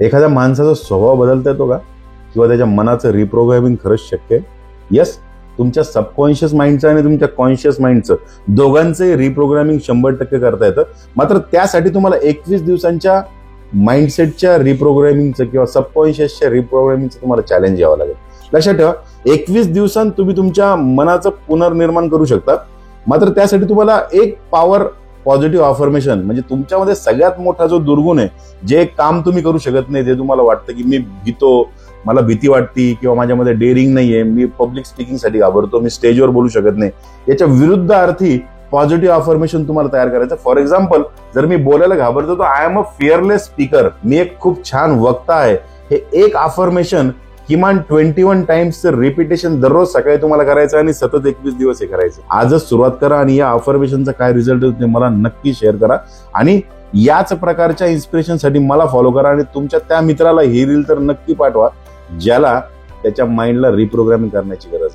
एखाद्या माणसाचा स्वभाव बदलता येतो का? किंवा त्याच्या मनाचं रिप्रोग्रामिंग खरंच शक्य आहे? यस, तुमच्या सबकॉन्शियस माइंडचं आणि तुमच्या कॉन्शियस माइंडचं दोघांचंही रिप्रोग्रामिंग 100% करता येतं. मात्र त्यासाठी तुम्हाला 21 दिवसांच्या माइंडसेटच्या रिप्रोग्रामिंगचं किंवा सबकॉन्शियसच्या रिप्रोग्रामिंगचं तुम्हाला चॅलेंज घ्यावं लागेल. लक्षात ठेवा, 21 दिवसांत तुम्ही तुमच्या मनाचं पुनर्निर्माण करू शकता. मात्र त्यासाठी तुम्हाला एक पॉवर पॉझिटिव्ह अफर्मेशन, म्हणजे तुमच्यामध्ये सगळ्यात मोठा जो दुर्गुण आहे, जे काम तुम्ही करू शकत नाही, जे तुम्हाला वाटतं की मी भीतो, मला भीती वाटते किंवा माझ्यामध्ये डेअरिंग नाहीये, मी पब्लिक स्पीकिंगसाठी घाबरतो, मी स्टेजवर बोलू शकत नाही, याच्या विरुद्ध अर्थी पॉझिटिव्ह अफर्मेशन तुम्हाला तयार करायचं. फॉर एक्झाम्पल, जर मी बोलायला घाबरतो तर I am a fearless speaker, मी एक खूप छान वक्ता आहे, हे एक अफर्मेशन किमान 21 टाइम्सचं रिपिटेशन दररोज सकाळी तुम्हाला करायचं आणि सतत 21 दिवस हे करायचं. आजच सुरुवात करा आणि या अफर्मेशनचा काय रिझल्ट होतो ते मला नक्की शेअर करा. आणि याच प्रकारच्या इन्स्पिरेशनसाठी मला फॉलो करा आणि तुमच्या त्या मित्राला ही रील तर नक्की पाठवा ज्याला त्याच्या माइंडला रिप्रोग्रामिंग करण्याची गरज आहे.